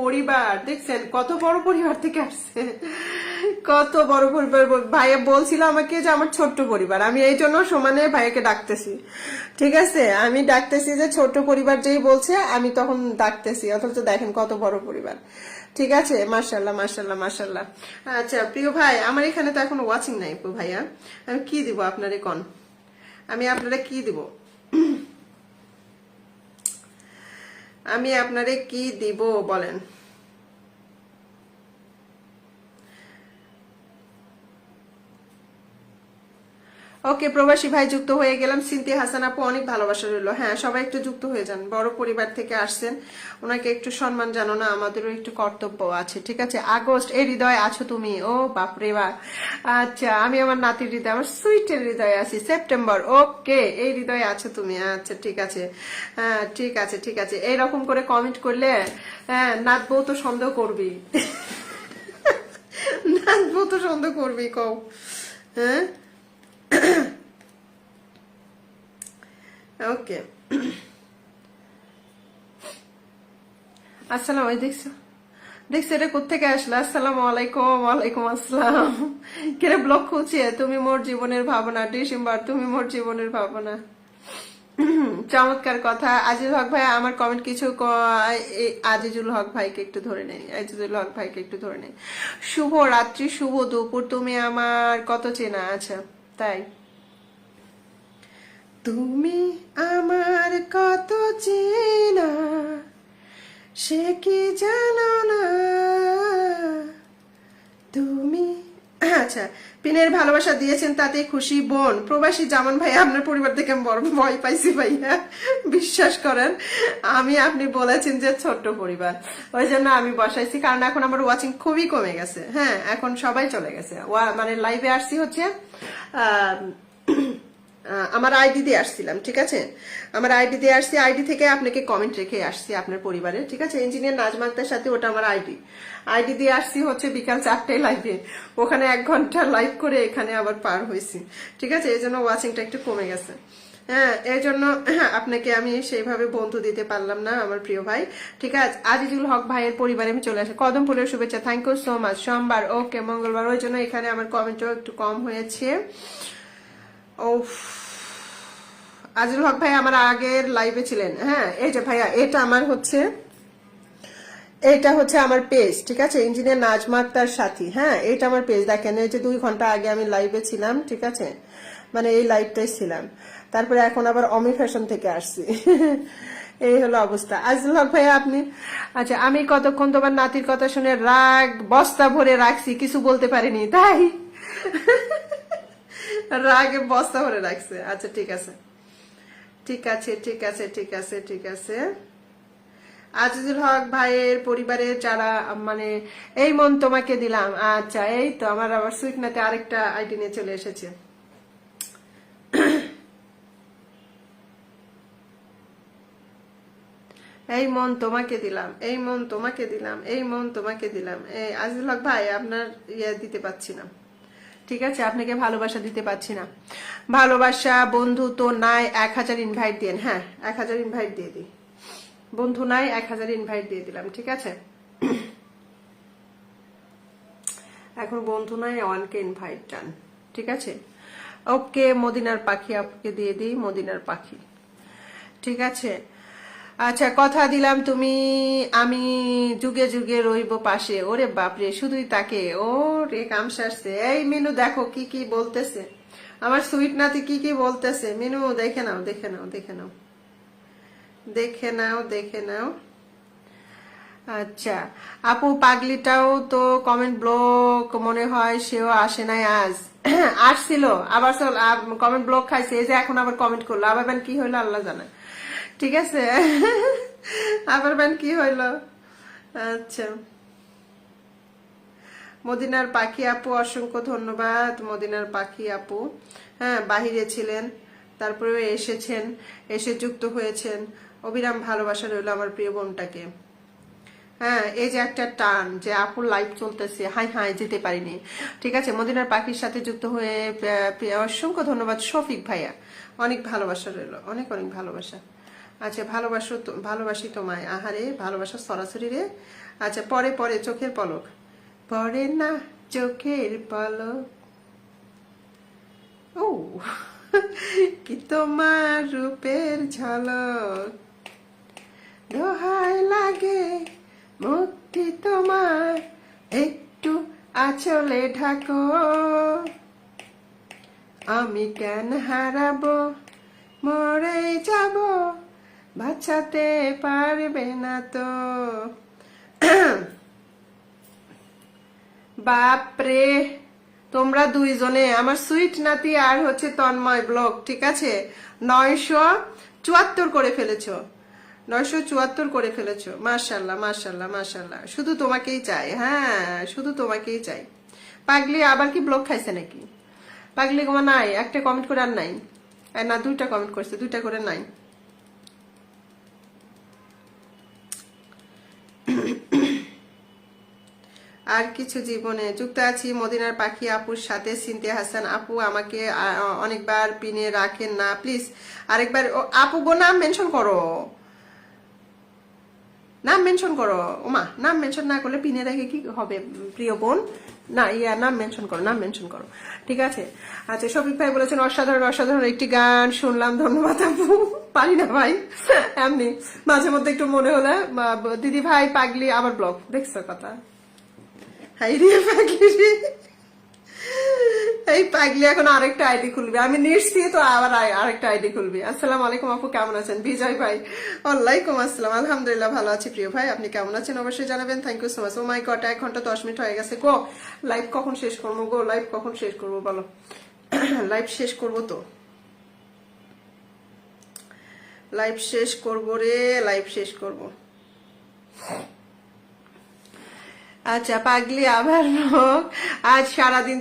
পরিবার দেখছেন, কত বড় পরিবার থেকে আসছে, কত বড় পরিবার। ভাইয়া বলছিল আমাকে যে আমার ছোট্ট পরিবার, আমি এই জন্য সমানে ভাইয়াকে ডাকতেছি। ঠিক আছে, আমি ডাকতেছি যে ছোট্ট পরিবার যেই বলছে আমি তখন ডাকতেছি, অথচ দেখেন কত বড় পরিবার। ঠিক আছে, মাশাল্লাহ মাশাল্লাহ মাশাল্লাহ। আচ্ছা প্রিয় ভাই, আমার এখানে তো এখন ওয়াচিং নাই ভাইয়া, আমি কি দিব আপনারে কোন, আমি আপনারা কি দিব, আমি আপনারে কি দিব বলেন। ওকে, প্রবাসী ভাই যুক্ত হয়ে গেলাম। সিনতি হাসান আপু অনেক ভালোবাসা রইলো। হ্যাঁ, সবাই একটু যুক্ত হয়ে যান, বড় পরিবার থেকে আসছেন, ওনাকে একটু সম্মান জানো না, আমাদেরও একটু কর্তব্য আছে। ঠিক আছে, আগস্ট এই হৃদয়ে আছো তুমি, ও বাপরে বাপ। আচ্ছা, আমি আমার নাতির হৃদয়, আমার সুইটের হৃদয়ে আছি। সেপ্টেম্বর, ওকে, এই হৃদয়ে আছো তুমি। আচ্ছা ঠিক আছে, হ্যাঁ ঠিক আছে ঠিক আছে। এইরকম করে কমেন্ট করলে হ্যাঁ নাচবো তো সন্দেহ করবি, নাচবো তো সন্দেহ করবি, কও। হ্যাঁ ওকে, আসসালাম, ওই দেখছো দেখছো এটা কোত্থেকে আসলো। আসসালামু আলাইকুম। ওয়ালাইকুম আসসালাম। কেরে ব্লক খুঁজছে, তুমি মোর জীবনের ভাবনা, ডিসেম্বর তুমি মোর জীবনের ভাবনা। চমৎকার কথা। আজিজুল হক ভাই আমার কমেন্ট কিছু আজিজুল হক ভাইকে একটু ধরে নেই, আজিজুল হক ভাইকে একটু ধরে নেই। শুভ রাত্রি, শুভ দুপুর, তুমি আমার কত চেনা। আচ্ছা তাই, তুমি আমার কত চেনা সে কি জানো না তুমি। আচ্ছা, পিনের ভালোবাসা দিয়েছেন তাতে খুশি বোন। প্রবাসী জামান ভাই, আপনার পরিবার থেকে আমি বড় ভয় পাইছি ভাইয়া, বিশ্বাস করেন। আপনি বলেছেন যে ছোট্ট পরিবার, ওই জন্য আমি বসাইছি, কারণ এখন আমার ওয়াচিং খুবই কমে গেছে। হ্যাঁ, এখন সবাই চলে গেছে, মানে লাইভে আসছি হচ্ছে আমার আইডি দিয়ে আসছিলাম। ঠিক আছে, আমার আইডি দিয়ে আসছি, আইডি থেকে আপনাকে কমেন্ট রেখে আসছি আপনার পরিবারে। ঠিক আছে, ইঞ্জিনিয়ার নাজমা আক্তার সাথে, ওটা আমার আইডি দিয়ে আসছি হচ্ছে বিকাল 4টায় লাইভে, ওখানে 1 ঘন্টা লাইভ করে এখানে আবার পার হয়েছি। ঠিক আছে, এই জন্য ওয়াচিংটা একটু কমে গেছে। হ্যাঁ, এই জন্য আপনাকে আমি সেইভাবে বন্ধু দিতে পারলাম না আমার প্রিয় ভাই। ঠিক আছে, আজিজুল হক ভাইয়ের পরিবারে আমি চলে আসি। কদম ফুলের শুভেচ্ছা, থ্যাংক ইউ সো মাচ। সোমবার, ওকে, মঙ্গলবার, ওই জন্য এখানে আমার কমেন্টও একটু কম হয়েছে। ও, আজিজুল হক ভাই আমার আগের লাইভে ছিলেন। হ্যাঁ, এই যে ভাইয়া, এটা হচ্ছে আমার পেজ। ঠিক আছে, ইঞ্জিনিয়ার নাজমা আক্তার সাথী। হ্যাঁ, এটা আমার পেজ, দেখেন এই যে 2 ঘন্টা আগে আমি লাইভে ছিলাম। ঠিক আছে, মানে এই লাইভটাই ছিলাম, তারপরে এখন আবার অমি ফ্যাশন থেকে আসছি। এই হলো অবস্থা। আজিজুল হক ভাইয়া আপনি, আচ্ছা, আমি কতক্ষণ তোমার নাতির কথা শুনে রাগ বস্তা ভরে রাখছি, কিছু বলতে পারিনি, তাই রাগে বস্তা ভরে রাখছে। আচ্ছা ঠিক আছে ঠিক আছে ঠিক আছে ঠিক আছে ঠিক আছে। আজিজুল হক ভাইয়ের পরিবারের যারা, মানে এই মন তোমাকে দিলাম। আচ্ছা, এই তো আমার আবার সুইটনাতে আরেকটা আইডি নিয়ে চলে এসেছে। এই মন তোমাকে দিলাম, এই মন তোমাকে দিলাম, এই মন তোমাকে দিলাম। এই আজিজুল হক ভাই, আপনার দিতে পারছি না। ঠিক আছে, আপনাকে ভালোবাসা দিতে পারছি না। ভালোবাসা বন্ধু তো নাই, 1000 ইনভাইট দিন। হ্যাঁ, 1000 ইনভাইট দিয়ে দিই। বন্ধু নাই, 1000 ইনভাইট দিয়ে দিলাম। ঠিক আছে, এখন বন্ধু নাই, 1K ইনভাইট ডান। ঠিক আছে, ওকে, মদিনার পাখি আপুকে দিয়ে দিই, মদিনার পাখি। ঠিক আছে, আচ্ছা, কথা দিলাম তুমি আমি যুগে যুগে রইব পাশে। ওরে বাপরে, শুধুই তাকে, ও রে কাম সারছে। এই মিনু দেখো কি কি বলতেছে, আমার সুইট নাতি কি কি বলতেছে। মিনু দেখে নাও, দেখে নাও, দেখে নাও, দেখে নাও, দেখে নাও। আচ্ছা, আপু পাগলিটাও তো কমেন্ট ব্লক মনে হয়, সেও আসে নাই আজ। আসছিল, আবার কমেন্ট ব্লক খাইছে, এই যে এখন আবার কমেন্ট করলো, আবার ব্যান কি হইলো আল্লাহ জানে। ঠিক আছে, আবার ব্যান কি হইলো। আচ্ছা, মদিনার পাখি আপু অসংখ্য ধন্যবাদ। মদিনার পাখি আপু, হ্যাঁ, বাহিরে ছিলেন, তারপরেও এসেছেন, এসে যুক্ত হয়েছেন। অবিরাম ভালোবাসা রইল আমার প্রিয় বোনটাকে। হ্যাঁ, এই যে একটা টান যে আপুর লাইভ চলতেছে, হাই হাই যেতে পারিনি। ঠিক আছে, মদিনার পাখির সাথে যুক্ত হয়ে অসংখ্য ধন্যবাদ শফিক ভাইয়া, অনেক ভালোবাসা রইল, অনেক অনেক ভালোবাসা। আচ্ছা, ভালোবাসি তোমায়, আহারে ভালোবাসা সরাসরি রে। আচ্ছা, পরে পরে চোখের পলক পরে না, চোখের পলক। ও কি তোমার রূপের ঝলক, দোহাই লাগে মুক্তি তোমার, একটু আঁচলে ঢাকো, আমি কেন হারাবো, মরে যাব, বাঁচাতে পারবে না তো। বাপরে, তোমরা দুইজনে আমার সুইট নাতি আর হচ্ছে তন্ময় ব্লগ, ঠিক আছে, 974 করে ফেলেছো, 974 করে ফেলেছো। মাশাল্লাহ মাশাল্লাহ মাশাল্লাহ, শুধু তোমাকেই চাই, হ্যাঁ শুধু তোমাকেই চাই। পাগলি আবার কি ব্লগ খাইছে নাকি? পাগলি তোমার নাই, একটা কমেন্ট করে আর নাই, না 2টা কমেন্ট করছে, 2টা করে নাই। আর কিছু জীবনে যুক্ত আছি মদিনার পাখি আপুর সাথে। সিনথিয়া হাসান আপু, আমাকে অনেকবার পিনে রাখেন না প্লিজ, আরেকবার আপু গো নাম মেনশন করো, নাম মেনশন করো। ওমা, নাম মেনশন না করলে পিনে রেখে কি হবে প্রিয় বোন, না নাম মেনশন করো, নাম মেনশন করো, ঠিক আছে। আচ্ছা, শফিক ভাই বলেছেন অসাধারণ অসাধারণ একটি গান শুনলাম, ধন্যবাদ আপু। পারি না ভাই, এমনি মাঝে মধ্যে একটু মনে হলে। দিদি ভাই পাগলি আবার ব্লগ দেখছো কথা, হাই রে পাগলি রে। এই পাগলি এখন আরেকটা আইডি খুলবি, আমি নিশ্চিত তো আবার আরেকটা আইডি খুলবি। আসসালামু আলাইকুম আপু, কেমন আছেন? বিজয় ভাই, ওয়ালাইকুম আসসালাম, আলহামদুলিল্লাহ ভালো আছি প্রিয় ভাই, আপনি কেমন আছেন অবশ্যই জানাবেন। Thank you so much. Oh my god, 1 ঘন্টা 10 মিনিট হয়ে গেছে গো। লাইভ কখন শেষ করবো গো, লাইভ কখন শেষ করবো বলো? লাইভ শেষ করবো তো, লাইভ শেষ করবো রে, লাইভ শেষ করবো। আচ্ছা পাগলি আবার আজ সারাদিন